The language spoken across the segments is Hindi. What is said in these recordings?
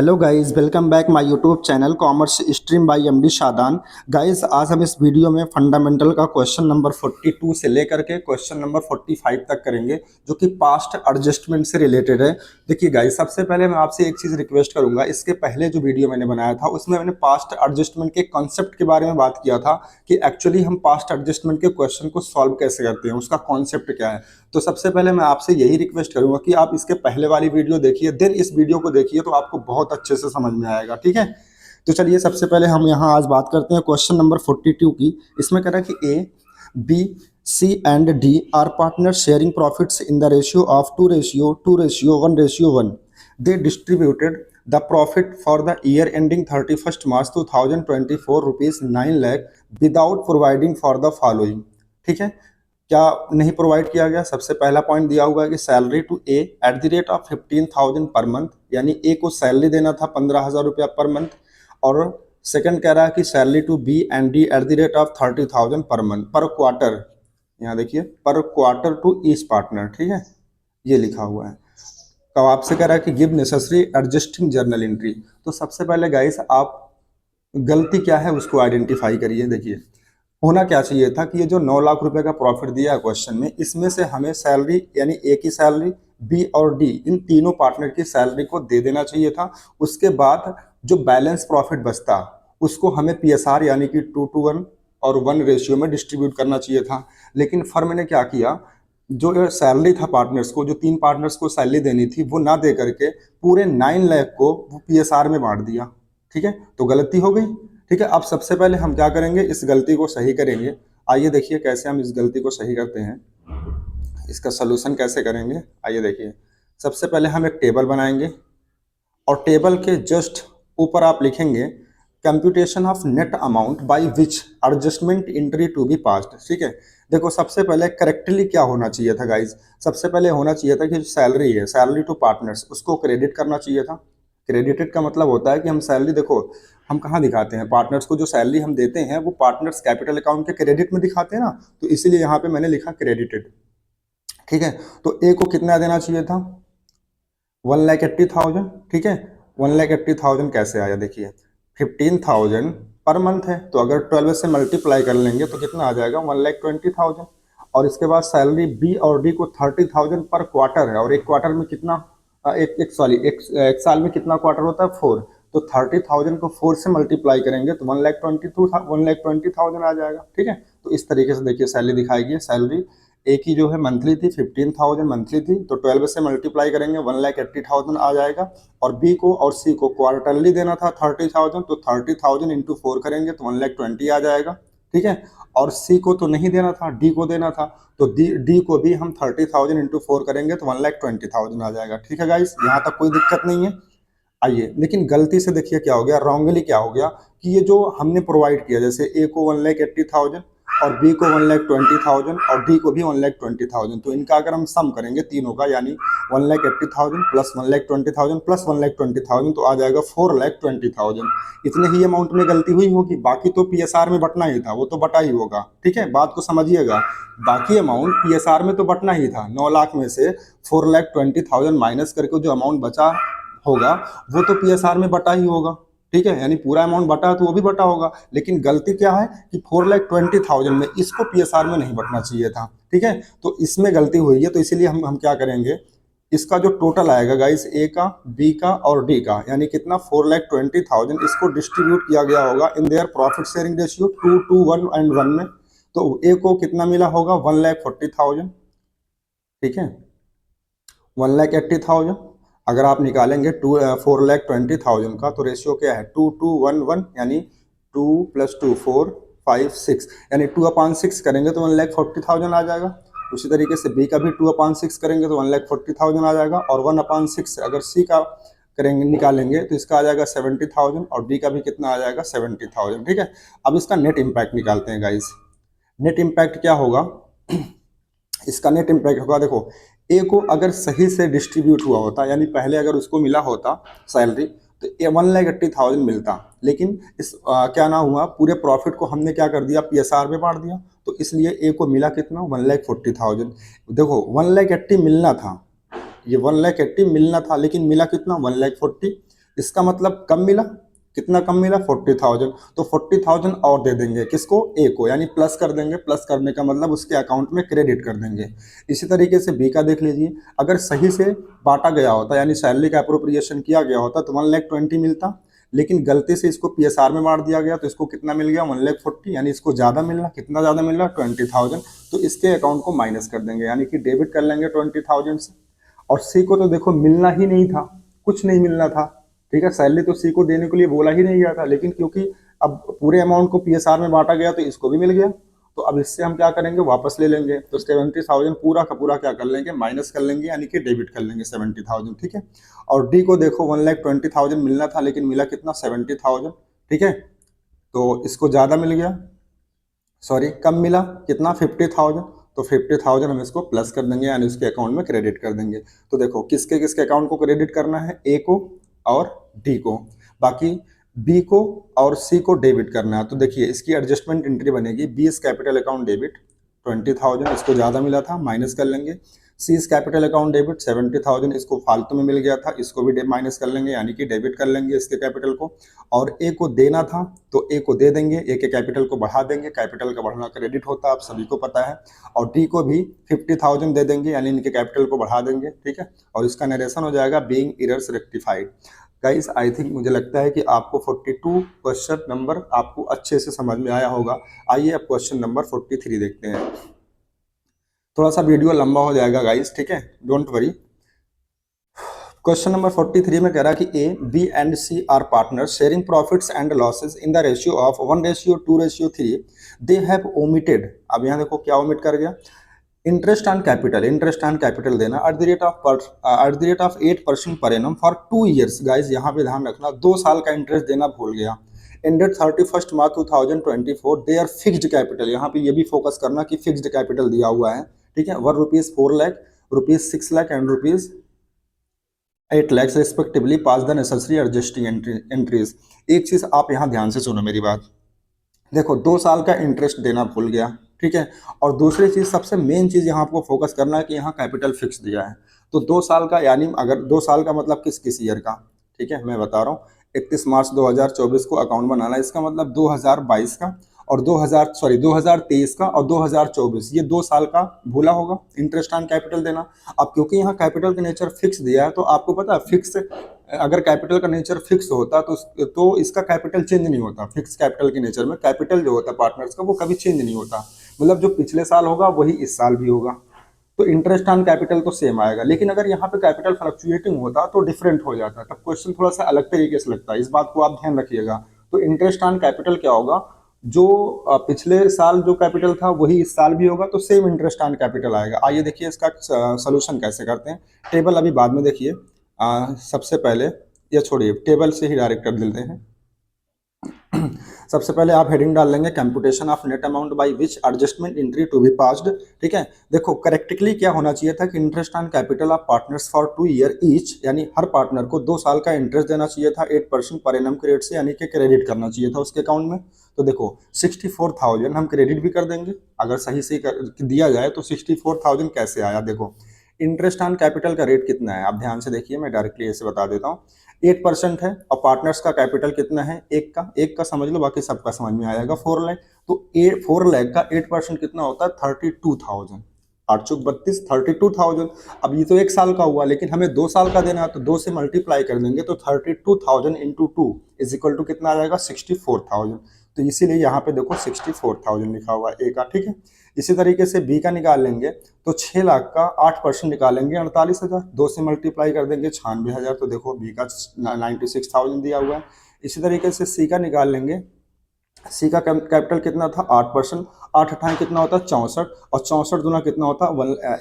Hello guys, welcome back my YouTube channel commerce stream by MD Shadan. Guys, आज हम इस वीडियो में फंडामेंटल का क्वेश्चन नंबर 42 से लेकर के क्वेश्चन नंबर 45 तक करेंगे, जो कि पास्ट एडजस्टमेंट से रिलेटेड है। देखिए गाइस, सबसे पहले मैं आपसे एक चीज़ रिक्वेस्ट करूंगा। इसके पहले जो वीडियो मैंने बनाया था उसमें मैंने पास्ट एडजस्टमेंट के कॉन्सेप्ट के बारे में बात किया था कि एक्चुअली हम पास्ट एडजस्टमेंट के क्वेश्चन को सॉल्व कैसे करते हैं, उसका कॉन्सेप्ट क्या है। तो सबसे पहले मैं आपसे यही रिक्वेस्ट करूंगा कि आप इसके पहले वाली वीडियो देखिए, देन इस वीडियो को देखिए, तो आपको बहुत अच्छे से समझ में आएगा। ठीक है, तो चलिए सबसे पहले हम यहाँ आज बात करते हैं क्वेश्चन नंबर 42 की। इसमें कह रहा है कि A, B, C and D are partner sharing profits in the ratio of 2:1:1। They distributed the profit for the year ending 31 March 2024 ₹9 lakh without providing for the following. ठीक है, क्या नहीं प्रोवाइड किया गया। सबसे पहला पॉइंट दिया हुआ है कि salary to A at the rate of 15,000 per month, यानी ए को सैलरी देना था 15,000 रुपया पर मंथ। और सेकंड कह रहा है कि salary to B and D at the rate of 30,000 per month पर क्वार्टर। यहाँ देखिए, पर क्वार्टर टू ईच पार्टनर। ठीक है, ये लिखा हुआ है। तो आपसे कह रहा है कि give necessary adjusting journal entry. तो सबसे पहले गाइस, आप गलती क्या है उसको आइडेंटिफाई करिए। देखिए, होना क्या चाहिए था कि ये जो 9 लाख रुपए का प्रॉफिट दिया है क्वेश्चन में, इसमें से हमें सैलरी यानी ए की सैलरी, बी और डी इन तीनों पार्टनर की सैलरी को दे देना चाहिए था। उसके बाद जो बैलेंस प्रॉफिट बचता उसको हमें पीएसआर यानी कि 2:1 और 1 रेशियो में डिस्ट्रीब्यूट करना चाहिए था। लेकिन फर्म ने क्या किया, जो सैलरी था पार्टनर्स को, जो 3 पार्टनर्स को सैलरी देनी थी वो ना दे करके पूरे 9 लाख को वो पीएसआर में बांट दिया। ठीक है, तो गलती हो गई। ठीक है, अब सबसे पहले हम क्या करेंगे, इस गलती को सही करेंगे। आइए देखिए कैसे हम इस गलती को सही करते हैं, इसका सलूशन कैसे करेंगे। आइए देखिए, सबसे पहले हम एक टेबल बनाएंगे और टेबल के जस्ट ऊपर आप लिखेंगे computation of net amount by which adjustment entry to be passed. ठीक है, देखो सबसे पहले करेक्टली क्या होना चाहिए था गाइज। सबसे पहले होना चाहिए था कि जो सैलरी है, सैलरी टू पार्टनर्स, उसको क्रेडिट करना चाहिए था। क्रेडिटेड का मतलब होता है कि हम सैलरी, देखो हम कहाँ दिखाते हैं पार्टनर्स को, जो सैलरी हम देते हैं वो पार्टनर्स कैपिटल अकाउंट के क्रेडिट में दिखाते हैं ना, तो इसीलिए यहाँ पे मैंने लिखा क्रेडिटेड। ठीक है, तो ए को कितना देना चाहिए था, 1,80,000। ठीक है, 1,80,000 कैसे आया, देखिए 15,000 पर मंथ है, तो अगर 12 से मल्टीप्लाई कर लेंगे तो कितना आ जाएगा, 1,20,000। और इसके बाद सैलरी बी और डी को 30,000 पर क्वार्टर है, और एक क्वार्टर में कितना, एक साल में कितना क्वार्टर होता है, 4। तो 30,000 को 4 से मल्टीप्लाई करेंगे तो 1,20,000 आ जाएगा। ठीक है, तो इस तरीके से देखिए सैलरी दिखाएगी। सैलरी ए की जो है मंथली थी, 15,000 मंथली थी, तो 12 से मल्टीप्लाई करेंगे 1,80,000 आ जाएगा। और बी को और सी को क्वार्टरली देना था 30,000, तो 30,000 इंटू 4 करेंगे तो 1,20,000 आ जाएगा। ठीक है, और सी को तो नहीं देना था, डी को देना था, तो डी को भी हम 30,000 इंटू 4 करेंगे तो 1,20,000 आ जाएगा। ठीक है गाइस, यहाँ तक कोई दिक्कत नहीं है। आइए, लेकिन गलती से देखिए क्या हो गया, रॉन्गली क्या हो गया कि ये जो हमने प्रोवाइड किया, जैसे ए को 1,80,000 और बी को 1,20,000 और डी को भी 1,20,000, तो इनका अगर हम सम करेंगे तीनों का, यानी 1,80,000 प्लस 1,20,000 प्लस 1,20,000, तो आ जाएगा 4,20,000। इतने ही अमाउंट में गलती हुई होगी, बाकी तो पीएसआर में बटना ही था, वो तो बटा ही होगा। ठीक है, बात को समझिएगा, बाकी अमाउंट पीएसआर में तो बटना ही था। 9 लाख में से 4,20,000 माइनस करके जो अमाउंट बचा होगा वो तो पीएसआर में बटा ही होगा। ठीक है, यानी पूरा अमाउंट बटा है तो वो भी बटा होगा, लेकिन गलती क्या है कि 4,20,000 में इसको पीएसआर में नहीं बटना चाहिए था। ठीक है, तो इसमें गलती हुई है, तो इसीलिए हम क्या करेंगे, इसका जो टोटल आएगा गाइस, ए का, बी का और डी का, यानी कितना 4,20,000, इसको डिस्ट्रीब्यूट किया गया होगा in their profit sharing ratio 2:1 and 1 में। तो ए को कितना मिला होगा, 1,40,000। ठीक है, 1,80,000 अगर आप निकालेंगे 4,20,000 का, तो रेशियो क्या है, 2:1:1, यानी 2 + 2 4 5 6, यानी 2/6 करेंगे तो 1,40,000 आ जाएगा। उसी तरीके से बी का भी 2/6 करेंगे तो 1,40,000 आ जाएगा। और 1/6 अगर सी का करेंगे, निकालेंगे, तो इसका आ जाएगा 70,000 और डी का भी कितना आ जाएगा, 70,000। ठीक है, अब इसका नेट इम्पैक्ट निकालते हैं गाइस। नेट इम्पैक्ट क्या होगा, इसका नेट इम्पैक्ट होगा, देखो ए को अगर सही से डिस्ट्रीब्यूट हुआ होता, यानी पहले अगर उसको मिला होता सैलरी, तो 1,80,000 मिलता। लेकिन इस क्या ना हुआ, पूरे प्रॉफिट को हमने क्या कर दिया, पीएसआर में बांट दिया, तो इसलिए ए को मिला कितना, 1,40,000। देखो 1,80,000 मिलना था, ये 1,80,000 मिलना था, लेकिन मिला कितना, 1,40,000। इसका मतलब कम मिला, कितना कम मिला 40,000, तो 40,000 और दे देंगे किसको, ए को, यानी प्लस कर देंगे। प्लस करने का मतलब उसके अकाउंट में क्रेडिट कर देंगे। इसी तरीके से बी का देख लीजिए, अगर सही से बांटा गया होता यानी सैलरी का अप्रोप्रिएशन किया गया होता तो 1,20,000 मिलता, लेकिन गलती से इसको पीएसआर में बांट दिया गया तो इसको कितना मिल गया 1,40,000, यानी इसको ज़्यादा मिलना, कितना ज़्यादा मिल रहा 20,000, तो इसके अकाउंट को माइनस कर देंगे यानी कि डेबिट कर लेंगे 20,000 से। और सी को तो देखो मिलना ही नहीं था, कुछ नहीं मिलना था, ठीक है, सैलरी तो सी को देने के लिए बोला ही नहीं गया था, लेकिन क्योंकि अब पूरे अमाउंट को पीएसआर में बांटा गया तो इसको भी मिल गया, तो अब इससे हम क्या करेंगे, वापस ले लेंगे। तो 70,000 पूरा का पूरा क्या कर लेंगे, माइनस कर लेंगे, यानी कि डेबिट कर लेंगे 70,000, ठीक है। और डी को देखो 1,20,000 मिलना था, लेकिन मिला कितना 70,000, ठीक है, तो इसको ज़्यादा मिल गया, सॉरी कम मिला, कितना 50,000, तो 50,000 हम इसको प्लस कर देंगे यानी उसके अकाउंट में क्रेडिट कर देंगे। तो देखो किसके किसके अकाउंट को क्रेडिट करना है, ए को और डी को, बाकी बी को और सी को डेबिट करना है। तो देखिए इसकी एडजस्टमेंट एंट्री बनेगी, B is capital account debit 20,000, इसको ज़्यादा मिला था माइनस कर लेंगे। C is capital account debit 70,000, इसको फालतू में मिल गया था, इसको भी माइनस कर लेंगे यानी कि डेबिट कर लेंगे इसके कैपिटल को। और ए को देना था तो ए को दे देंगे, ए के कैपिटल को बढ़ा देंगे, कैपिटल का बढ़ना क्रेडिट होता है आप सभी को पता है। और डी को भी 50,000 दे देंगे यानी इनके कैपिटल को बढ़ा देंगे, ठीक है, और इसका नरेशन हो जाएगा being errors rectified. Guys I think मुझे लगता है कि आपको 42 क्वेश्चन नंबर आपको अच्छे से समझ में आया होगा। आइए अब क्वेश्चन नंबर 43 देखते हैं। थोड़ा सा वीडियो लंबा हो जाएगा गाइस, ठीक है, डोंट वरी। क्वेश्चन नंबर 43 में कह रहा है कि A B and C are partners sharing profits and losses in the ratio of 1:2:3। They have omitted, अब यहाँ देखो क्या ओमिट कर गया, interest on capital, interest on capital देना at the rate of 8% per annum for 2 years. Guys यहाँ पे ध्यान रखना 2 साल का इंटरेस्ट देना भूल गया। Ended 31 March 2024 they are fixed capital, यहाँ पे ये भी फोकस करना कि फिक्स्ड कैपिटल दिया हुआ है, ठीक है, ₹4 lakh, ₹6 lakh and ₹8 lakh respectively, pass the necessary adjusting entries. एक चीज आप यहाँ ध्यान से सुनो मेरी बात, देखो 2 साल का इंटरेस्ट देना भूल गया, ठीक है, और दूसरी चीज सबसे मेन चीज यहाँ आपको फोकस करना है कि यहाँ कैपिटल फिक्स दिया है, तो 2 साल का, यानी अगर 2 साल का मतलब किस किस ईयर का, ठीक है, मैं बता रहा हूँ 31 मार्च 2024 को अकाउंट बनाना है, इसका मतलब 2022 का और 2023 का और 2024, ये 2 साल का भूला होगा इंटरेस्ट ऑन कैपिटल देना। अब क्योंकि यहाँ कैपिटल का नेचर फिक्स दिया है, तो आपको पता है फिक्स, अगर कैपिटल का नेचर फिक्स होता तो इसका कैपिटल चेंज नहीं होता। फिक्स कैपिटल के नेचर में कैपिटल जो होता है पार्टनर्स का वो कभी चेंज नहीं होता, मतलब जो पिछले साल होगा वही इस साल भी होगा, तो इंटरेस्ट ऑन कैपिटल तो सेम आएगा। लेकिन अगर यहाँ पे कैपिटल फ्लक्चुएटिंग होता तो डिफरेंट हो जाता, तब क्वेश्चन थोड़ा सा अलग तरीके से लगता है, इस बात को आप ध्यान रखिएगा। तो इंटरेस्ट ऑन कैपिटल क्या होगा, जो पिछले साल जो कैपिटल था वही इस साल भी होगा, तो सेम इंटरेस्ट ऑन कैपिटल आएगा। आइए देखिए इसका सोल्यूशन कैसे करते हैं, टेबल अभी बाद में देखिए, सबसे पहले ये छोड़िए, टेबल से ही डायरेक्ट कर देते हैं। सबसे पहले आप हेडिंग डाल लेंगे computation of net amount by which adjustment entry to be passed, ठीक है। देखो करेक्टली क्या होना चाहिए था कि interest on capital of partners for 2 year each, यानी हर पार्टनर को 2 साल का इंटरेस्ट देना चाहिए था 8% पर एनम के रेट से, यानी कि क्रेडिट करना चाहिए था उसके अकाउंट में। तो देखो 64,000 हम क्रेडिट भी कर देंगे, अगर सही से दिया जाए तो 64,000 कैसे आया, देखो इंटरेस्ट ऑन कैपिटल का रेट कितना है, आप ध्यान से देखिए, मैं डायरेक्टली ऐसे बता देता हूँ, 8% है और पार्टनर्स का कैपिटल कितना है, एक का समझ लो, बाकी सबका समझ में आएगा 4 लाख, तो 4 लाख का 8% कितना होता है 32,000, 8 चौक 32, 32,000। अब ये तो 1 साल का हुआ, लेकिन हमें 2 साल का देना है, तो 2 से मल्टीप्लाई कर देंगे तो 32,000 इंटू 2 इज इक्वल टू कितना आ जाएगा 64,000, तो इसीलिए यहाँ पे देखो 64,000 लिखा हुआ है ए का, ठीक है। इसी तरीके से बी का निकाल लेंगे तो 6 लाख का 8% निकालेंगे 48,000, 2 से मल्टीप्लाई कर देंगे 96,000, तो देखो बी का 96,000 दिया हुआ है। इसी तरीके से सी का निकाल लेंगे, सी का कैपिटल कितना था 8%, 8 अठाई कितना होता है 64, और 64 गुना कितना होता है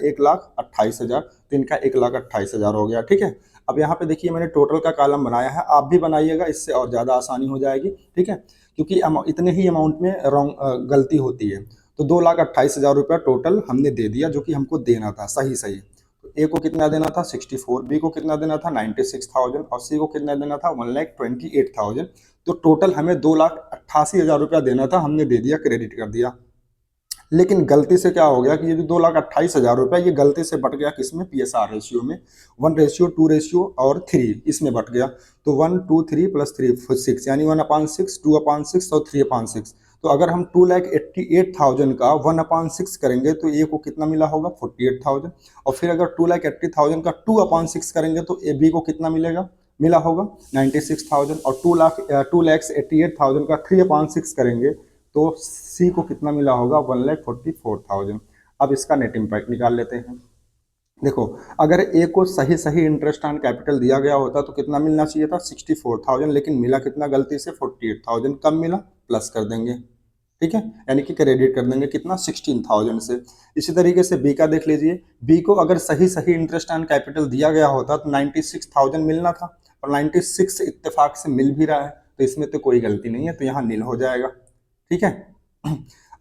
1,28,000, तो इनका 1,28,000 हो गया, ठीक है। अब यहाँ पे देखिए मैंने टोटल का कॉलम बनाया है, आप भी बनाइएगा, इससे और ज़्यादा आसानी हो जाएगी, ठीक है, क्योंकि इतने ही अमाउंट में रॉन्ग गलती होती है। तो 2,28,000 रुपया टोटल हमने दे दिया, जो कि हमको देना था सही सही। तो ए को कितना देना था 64, बी को कितना देना था 96,000 और सी को कितना देना था 1,28,000। तो टोटल हमें 2,88,000 रुपया देना था, हमने दे दिया, क्रेडिट कर दिया। लेकिन गलती से क्या हो गया कि ये जो 2,28,000 रुपया ये गलती से बट गया किसमें, पीएसआर रेशियो में, 1:2 और 3 इसमें बट गया। तो 1 2 3 + 3 6 यानी 1/6, 2/6 और 3/6। तो अगर हम 2,88,000 का 1/6 करेंगे तो ए को कितना मिला होगा, 48,000। और फिर अगर 2,80,000 का 2/6 करेंगे तो ए बी को कितना मिला होगा 96,000। और 2,88,000 का 3/6 करेंगे तो सी को कितना मिला होगा, 1,44,000। अब इसका नेट इम्पैक्ट निकाल लेते हैं। देखो, अगर ए को सही सही इंटरेस्ट ऑन कैपिटल दिया गया होता तो कितना मिलना चाहिए था, 64,000, लेकिन मिला कितना गलती से 48,000। कम मिला, प्लस कर देंगे, ठीक है, यानी कि क्रेडिट कर देंगे कितना, 16,000 से। इसी तरीके से बी का देख लीजिए, बी को अगर सही सही इंटरेस्ट ऑन कैपिटल दिया गया होता तो 96,000 मिलना था, और 96 इत्तेफाक से मिल भी रहा है, तो इसमें तो कोई गलती नहीं है, तो यहाँ नील हो जाएगा, ठीक है।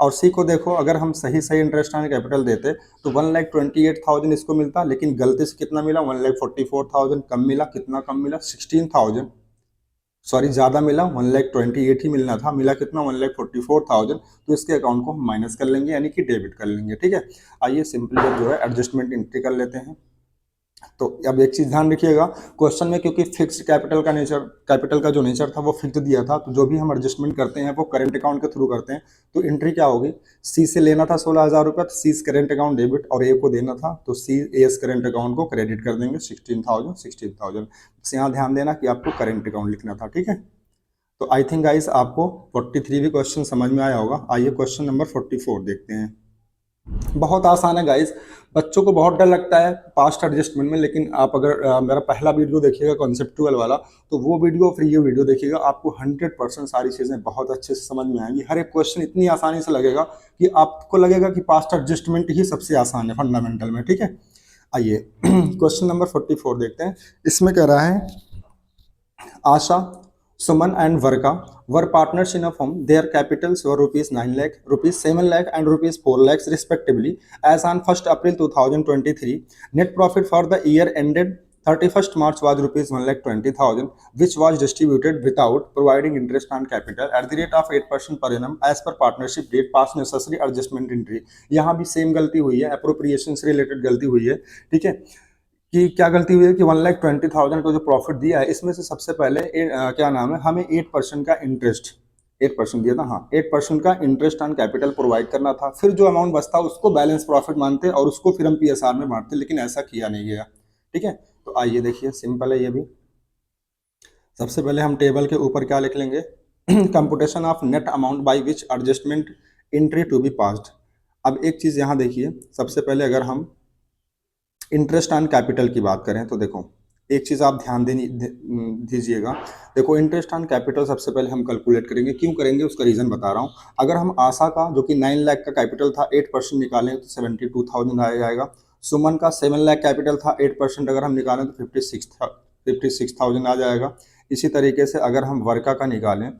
और सी को देखो, अगर हम सही सही इंटरेस्ट ऑन कैपिटल देते तो 1,28,000 इसको मिलता, लेकिन गलती से कितना मिला, 1,44,000। कम मिला, कितना कम मिला, 16,000, सॉरी ज़्यादा मिला, 1,28,000 ही मिलना था, मिला कितना, 1,44,000। तो इसके अकाउंट को हम माइनस कर लेंगे, यानी कि डेबिट कर लेंगे, ठीक है। आइए सिंपली जो है एडजस्टमेंट एंट्री कर लेते हैं। तो अब एक चीज ध्यान रखिएगा, क्वेश्चन में क्योंकि फिक्स्ड कैपिटल का जो नेचर था वो फिक्स दिया था, तो जो भी हम एडजस्टमेंट करते हैं वो करंट अकाउंट के थ्रू करते हैं। तो एंट्री क्या होगी, सी से लेना था 16,000 रुपया, तो सी करंट अकाउंट डेबिट, और ए को देना था तो सी एस करंट अकाउंट को क्रेडिट कर देंगे, 16,000। बस यहाँ ध्यान देना कि आपको करंट अकाउंट लिखना था, ठीक है। तो आई थिंक गाइस आपको 43 भी क्वेश्चन समझ में आया होगा। आइए क्वेश्चन नंबर 44 देखते हैं। बहुत आसान है गाइस, बच्चों को बहुत डर लगता है पास्ट एडजस्टमेंट में, लेकिन आप अगर मेरा पहला वीडियो देखिएगा कॉन्सेप्टुअल वाला, तो वो वीडियो फिर ये वीडियो देखिएगा, आपको 100% सारी चीज़ें बहुत अच्छे से समझ में आएंगी। हर एक क्वेश्चन इतनी आसानी से लगेगा कि आपको लगेगा कि पास्ट एडजस्टमेंट ही सबसे आसान है फंडामेंटल में, ठीक है। आइए क्वेश्चन नंबर 44 देखते हैं। इसमें कह रहा है, आशा, Suman and Varka were partners in a firm. Their capitals were rupees 9 lakh, rupees 7 lakh and rupees 4 lakhs respectively as on 1st April 2023. Net profit for the year ended 31st March was rupees 1,20,000, which was distributed without providing interest on capital at the rate of 8% per annum as per partnership date. Pass necessary adjustment entry. यहाँ भी सेम गलती हुई है, अप्रोप्रिएशन से रिलेटेड गलती हुई है, ठीक है। कि क्या गलती हुई है कि 1,20,000 को जो प्रॉफिट दिया है, इसमें से सबसे पहले क्या नाम है, हमें 8% का इंटरेस्ट, 8% दिया था, हाँ 8% का इंटरेस्ट ऑन कैपिटल प्रोवाइड करना था। फिर जो अमाउंट बचता उसको बैलेंस प्रॉफिट मानते और उसको फिर हम पीएसआर में बांटते, लेकिन ऐसा किया नहीं गया, ठीक है। तो आइए देखिए, सिंपल है ये भी। सबसे पहले हम टेबल के ऊपर क्या लिख लेंगे, computation of net amount by which adjustment entry to be passed. अब एक चीज़ यहाँ देखिए, सबसे पहले अगर हम इंटरेस्ट ऑन कैपिटल की बात करें तो देखो, एक चीज़ आप ध्यान दीजिएगा। देखो, इंटरेस्ट ऑन कैपिटल सबसे पहले हम कैलकुलेट करेंगे, क्यों करेंगे उसका रीज़न बता रहा हूँ। अगर हम आशा का जो कि 9 लाख का कैपिटल था 8% निकालें तो 72,000 आ जाएगा। सुमन का 7 लाख कैपिटल था, 8% अगर हम निकालें तो 56,000 आ जाएगा। इसी तरीके से अगर हम वर्का का निकालें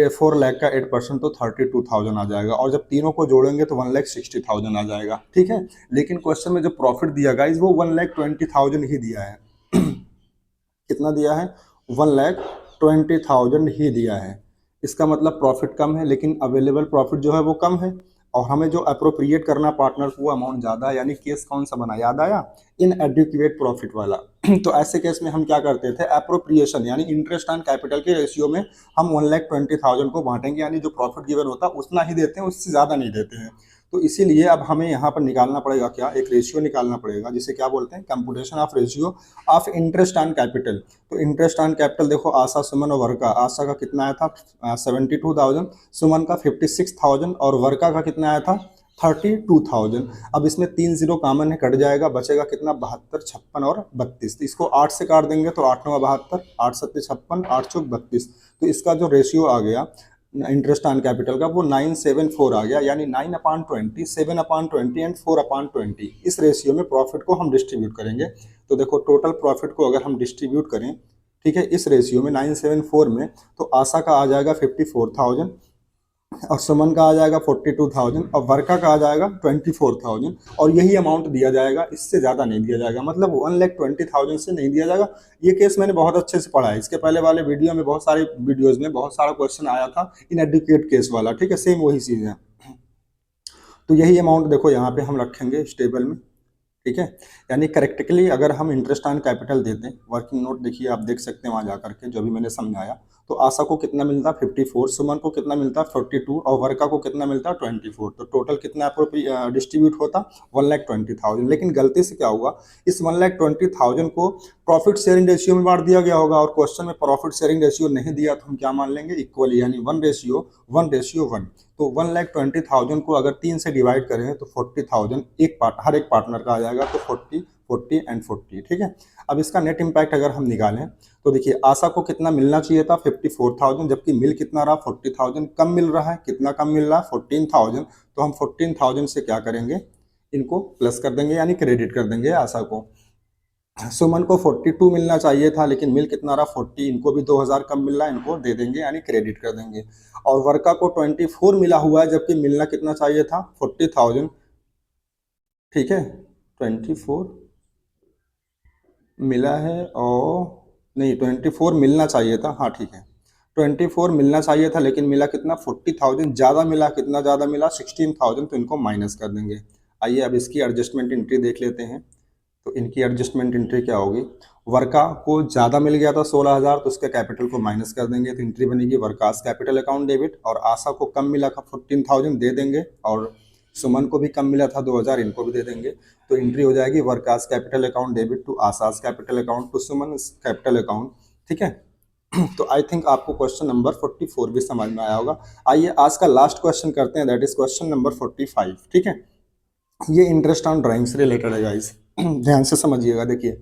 4 लाख का 8% तो 32,000 आ जाएगा, और जब तीनों को जोड़ेंगे तो 1,60,000 आ जाएगा, ठीक है। लेकिन क्वेश्चन में जो प्रॉफिट दिया गाइस वो 1,20,000 ही दिया है। कितना दिया है, 1,20,000 ही दिया है। इसका मतलब प्रॉफिट कम है, लेकिन अवेलेबल प्रॉफिट जो है वो कम है, और हमें जो अप्रोप्रिएट करना पार्टनर को वो अमाउंट ज़्यादा है। यानी केस कौन सा बना, याद आया, इनएडिक्वेट प्रॉफिट वाला। तो ऐसे केस में हम क्या करते थे, अप्रोप्रिएशन यानी इंटरेस्ट ऑन कैपिटल के रेशियो में हम 1,20,000 को बांटेंगे, यानी जो प्रॉफिट गिवन होता है उतना ही देते हैं, उससे ज़्यादा नहीं देते हैं। तो इसीलिए अब हमें यहाँ पर निकालना पड़ेगा क्या, एक रेशियो निकालना पड़ेगा, जिसे क्या बोलते हैं, computation of ratio of interest on capital. तो इंटरेस्ट ऑन कैपिटल देखो, आशा, सुमन और वर्का, आशा का कितना आया था 72,000, सुमन का 56,000 और वर्का का कितना आया था 32,000। अब इसमें 3 जीरो कॉमन है, कट जाएगा, बचेगा कितना 72, 56 और 32। तो इसको 8 से काट देंगे तो 8 9 72, 8 7 56, 8 चौक 32। तो इसका जो रेशियो आ गया इंटरेस्ट ऑन कैपिटल का वो 974 आ गया, यानी 9/20, 7/20 एंड 4/20। इस रेशियो में प्रॉफिट को हम डिस्ट्रीब्यूट करेंगे। तो देखो, टोटल प्रॉफिट को अगर हम डिस्ट्रीब्यूट करें, ठीक है, इस रेशियो में 974 में, तो आशा का आ जाएगा 54,000, और सुमन का आ जाएगा 42,000, और वर्का का आ जाएगा 24,000, और यही अमाउंट दिया जाएगा, इससे ज़्यादा नहीं दिया जाएगा। मतलब 1,20,000 से नहीं दिया जाएगा। ये केस मैंने बहुत अच्छे से पढ़ा है, इसके पहले वाले वीडियो में, बहुत सारे वीडियोज़ में बहुत सारा क्वेश्चन आया था इनएडुकेट केस वाला, ठीक है, सेम वही चीज़ है। तो यही अमाउंट देखो यहाँ पे हम रखेंगे इस टेबल में, ठीक है। यानी करेक्टली अगर हम इंटरेस्ट ऑन कैपिटल देते हैं, वर्किंग नोट देखिए आप देख सकते हैं वहां जाकर के जो भी मैंने समझाया, तो आशा को कितना मिलता है 54, सुमन को कितना मिलता है 42 और वर्का को कितना मिलता है 24, तो टोटल कितना डिस्ट्रीब्यूट होता 1,20,000। लेकिन गलती से क्या हुआ, इस 1,20,000 को प्रॉफिट शेयरिंग रेशियो में बांट दिया गया होगा, और क्वेश्चन में प्रॉफिट शेयरिंग रेशियो नहीं दिया तो हम क्या मान लेंगे, इक्वली, यानी 1:1। तो 1,20,000 को अगर 3 से डिवाइड करें तो 40,000 हर एक पार्टनर का आ जाएगा, तो 40, 40 एंड 40, ठीक है। अब इसका नेट इम्पैक्ट अगर हम निकालें तो देखिए आशा को कितना मिलना चाहिए था 54,000, जबकि मिल कितना रहा 40,000, कम मिल रहा है, कितना कम मिल रहा है 14,000, तो हम 14,000 से क्या करेंगे, इनको प्लस कर देंगे यानी क्रेडिट कर देंगे आशा को। सुमन को 42 मिलना चाहिए था लेकिन मिल कितना रहा 40, इनको भी 2,000 कम मिल रहा है, इनको दे देंगे यानी क्रेडिट कर देंगे। और वर्का को 24 मिला हुआ है जबकि मिलना कितना चाहिए था 40,000, ठीक है, 24 मिला है और नहीं 24 मिलना चाहिए था, हाँ ठीक है 24 मिलना चाहिए था लेकिन मिला कितना 40,000, ज़्यादा मिला, कितना ज़्यादा मिला 16,000, तो इनको माइनस कर देंगे। आइए अब इसकी एडजस्टमेंट एंट्री देख लेते हैं। तो इनकी एडजस्टमेंट एंट्री क्या होगी, वर्का को ज़्यादा मिल गया था 16,000 तो उसके कैपिटल को माइनस कर देंगे, तो एंट्री बनेगी वर्कास कैपिटल अकाउंट डेबिट। और आशा को कम मिला था 14,000 दे देंगे, और सुमन को भी कम मिला था 2,000, इनको भी दे देंगे। तो एंट्री हो जाएगी वर्कास कैपिटल अकाउंट डेबिट टू आशास capital account to Suman capital account, ठीक है। तो आई थिंक आपको क्वेश्चन नंबर 44 भी समझ में आया होगा। आइए आज का लास्ट क्वेश्चन करते हैं, दैट इज क्वेश्चन नंबर 45, ठीक है। ये इंटरेस्ट ऑन ड्राइंग से रिलेटेड है गाइस, ध्यान से समझिएगा। देखिए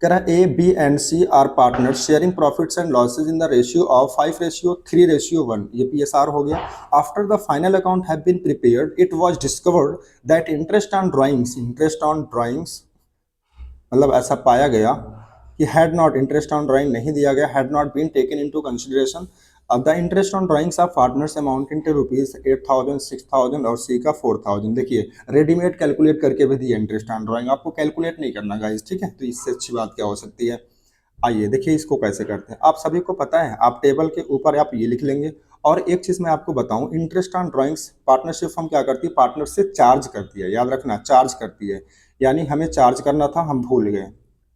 कह रहा है A B and C are partner sharing profits and losses in the ratio of 5:3:1, ये पीएसआर हो गया। After the final account have been prepared it was discovered that interest on drawings मतलब ऐसा पाया गया कि had not, interest on drawing नहीं दिया गया, had not been taken into consideration. अब the interest on drawings of partners amounting to ₹8,000, 6,000 और सी का 4,000। देखिए रेडीमेड कैलकुलेट करके भी दिया इंटरेस्ट ऑन ड्राइंग, आपको कैलकुलेट नहीं करना गाइस, ठीक है। तो इससे अच्छी बात क्या हो सकती है। आइए देखिए इसको कैसे करते हैं, आप सभी को पता है, आप टेबल के ऊपर आप ये लिख लेंगे। और एक चीज मैं आपको बताऊं, इंटरेस्ट ऑन ड्राइंग्स पार्टनरशिप हम क्या करती है, पार्टनर से चार्ज करती है, याद रखना चार्ज करती है, यानी हमें चार्ज करना था हम भूल गए,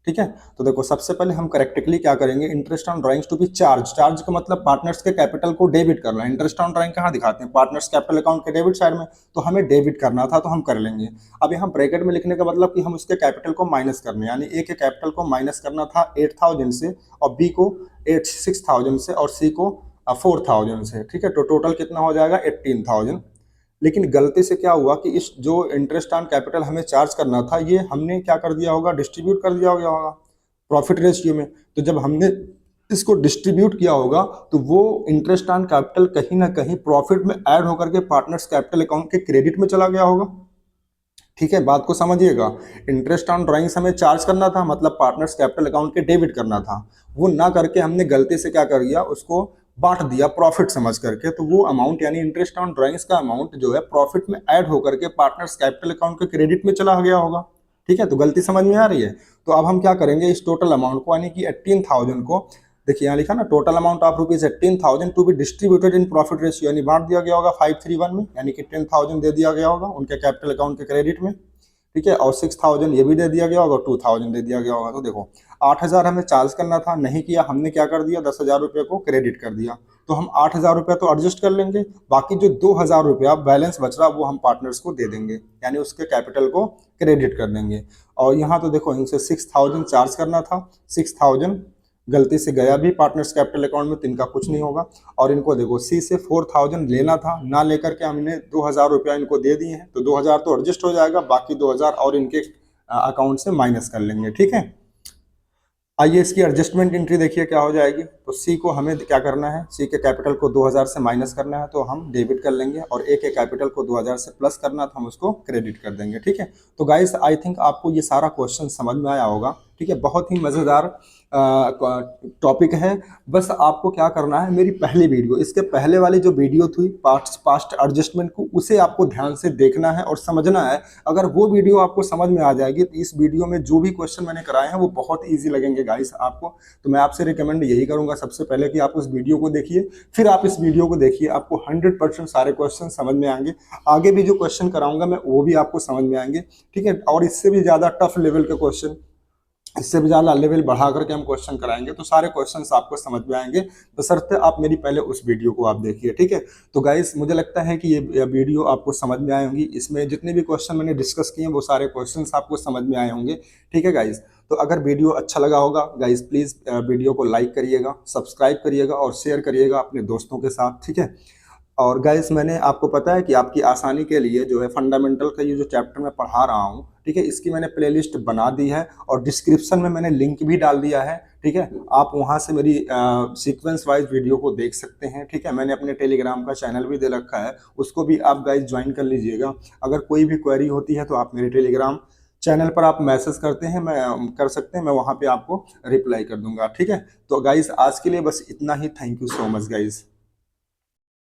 ठीक है। तो देखो सबसे पहले हम करेक्टली क्या करेंगे, interest on drawings to be charge का मतलब पार्टनर्स के कैपिटल को डेबिट करना है। इंटरेस्ट ऑन ड्राइंग कहाँ दिखाते हैं, पार्टनर्स कैपिटल अकाउंट के डेबिट साइड में, तो हमें डेबिट करना था तो हम कर लेंगे। अब यहाँ ब्रैकेट में लिखने का मतलब कि हम उसके कैपिटल को माइनस करने, यानी ए के कैपिटल को माइनस करना था 8,000 से, और बी को 6,000 से, और सी को 4,000 से, ठीक है। तो टोटल कितना हो जाएगा 18,000। लेकिन गलती से क्या हुआ कि इस जो इंटरेस्ट ऑन कैपिटल हमें चार्ज करना था ये हमने क्या कर दिया होगा, डिस्ट्रीब्यूट कर दिया होगा प्रॉफिट रेशियो में। तो जब हमने इसको डिस्ट्रीब्यूट किया होगा तो वो इंटरेस्ट ऑन कैपिटल कहीं ना कहीं प्रॉफिट में ऐड होकर के पार्टनर्स कैपिटल अकाउंट के क्रेडिट में चला गया होगा, ठीक है। बात को समझिएगा, इंटरेस्ट ऑन ड्राइंग्स हमें चार्ज करना था मतलब पार्टनर्स कैपिटल अकाउंट के डेबिट करना था, वो ना करके हमने गलती से क्या कर दिया, उसको बांट दिया प्रॉफिट समझ करके। तो वो अमाउंट यानी इंटरेस्ट ऑन ड्राइंग्स का अमाउंट जो है प्रॉफिट में ऐड होकर के पार्टनर्स कैपिटल अकाउंट के क्रेडिट में चला गया होगा, ठीक है। तो गलती समझ में आ रही है। तो अब हम क्या करेंगे, इस टोटल अमाउंट को यानी कि 18,000 को, देखिए यहाँ लिखा ना total amount of ₹18,000 to be distributed in profit ratio, यानी बांट दिया गया होगा 5:3:1 में, यानी कि 10,000 दे दिया गया होगा उनके कैपिटल अकाउंट के क्रेडिट में, ठीक है। और 6,000 ये भी दे दिया गया होगा, 2,000 दे दिया गया होगा। तो देखो 8,000 हमें चार्ज करना था, नहीं किया, हमने क्या कर दिया 10,000 रुपये को क्रेडिट कर दिया। तो हम 8,000 रुपये तो एडजस्ट कर लेंगे, बाकी जो 2,000 रुपया बैलेंस बच रहा वो हम पार्टनर्स को दे देंगे, यानी उसके कैपिटल को क्रेडिट कर देंगे। और यहाँ तो देखो इनसे 6,000 चार्ज करना था, 6,000 गलती से गया भी पार्टनर्स कैपिटल अकाउंट में, तो इनका कुछ नहीं होगा। और इनको देखो सी से 4,000 लेना था, ना लेकर के हमने 2,000 रुपया इनको दे दिए हैं, तो 2,000 तो एडजस्ट हो जाएगा, बाकी 2,000 और इनके अकाउंट से माइनस कर लेंगे, ठीक है। आइए इसकी एडजस्टमेंट एंट्री देखिए क्या हो जाएगी। तो सी को हमें क्या करना है, सी के कैपिटल को 2,000 से माइनस करना है तो हम डेबिट कर लेंगे, और ए के कैपिटल को 2,000 से प्लस करना तो हम उसको क्रेडिट कर देंगे, ठीक है। तो गाइस आई थिंक आपको ये सारा क्वेश्चन समझ में आया होगा, ठीक है। बहुत ही मज़ेदार टॉपिक है। बस आपको क्या करना है, मेरी पहली वीडियो, इसके पहले वाली जो वीडियो थी पास्ट एडजस्टमेंट को, उसे आपको ध्यान से देखना है और समझना है। अगर वो वीडियो आपको समझ में आ जाएगी तो इस वीडियो में जो भी क्वेश्चन मैंने कराए हैं वो बहुत ईजी लगेंगे गाइस आपको। तो मैं आपसे रिकमेंड यही करूंगा सबसे पहले कि आप उस वीडियो को देखिए, फिर आप इस वीडियो को देखिए, आपको 100% सारे क्वेश्चन समझ में आएंगे। आगे भी जो क्वेश्चन कराऊंगा मैं वो भी आपको समझ में आएंगे, ठीक है। और इससे भी ज्यादा टफ लेवल के क्वेश्चन, इससे भी ज्यादा लेवल बढ़ा करके हम क्वेश्चन कराएंगे, तो सारे क्वेश्चंस आपको समझ में आएंगे, बशर्ते आप मेरी पहले उस वीडियो को आप देखिए, ठीक है। तो गाइस मुझे लगता है कि ये वीडियो आपको समझ में आए होंगी, इसमें जितने भी क्वेश्चन मैंने डिस्कस किए हैं वो सारे क्वेश्चंस आपको समझ में आए होंगे, ठीक है गाइस। तो अगर वीडियो अच्छा लगा होगा गाइस, प्लीज वीडियो को लाइक करिएगा, सब्सक्राइब करिएगा और शेयर करिएगा अपने दोस्तों के साथ, ठीक है। और गाइस मैंने आपको पता है कि आपकी आसानी के लिए जो है फंडामेंटल का ये जो चैप्टर मैं पढ़ा रहा हूँ, ठीक है, इसकी मैंने प्लेलिस्ट बना दी है और डिस्क्रिप्शन में मैंने लिंक भी डाल दिया है, ठीक है। आप वहां से मेरी सीक्वेंस वाइज वीडियो को देख सकते हैं, ठीक है। मैंने अपने टेलीग्राम का चैनल भी दे रखा है, उसको भी आप गाइस ज्वाइन कर लीजिएगा। अगर कोई भी क्वेरी होती है तो आप मेरे टेलीग्राम चैनल पर आप मैसेज करते हैं, मैं कर सकते हैं, मैं वहां पे आपको रिप्लाई कर दूंगा, ठीक है। तो गाइस आज के लिए बस इतना ही। Thank you so much guys.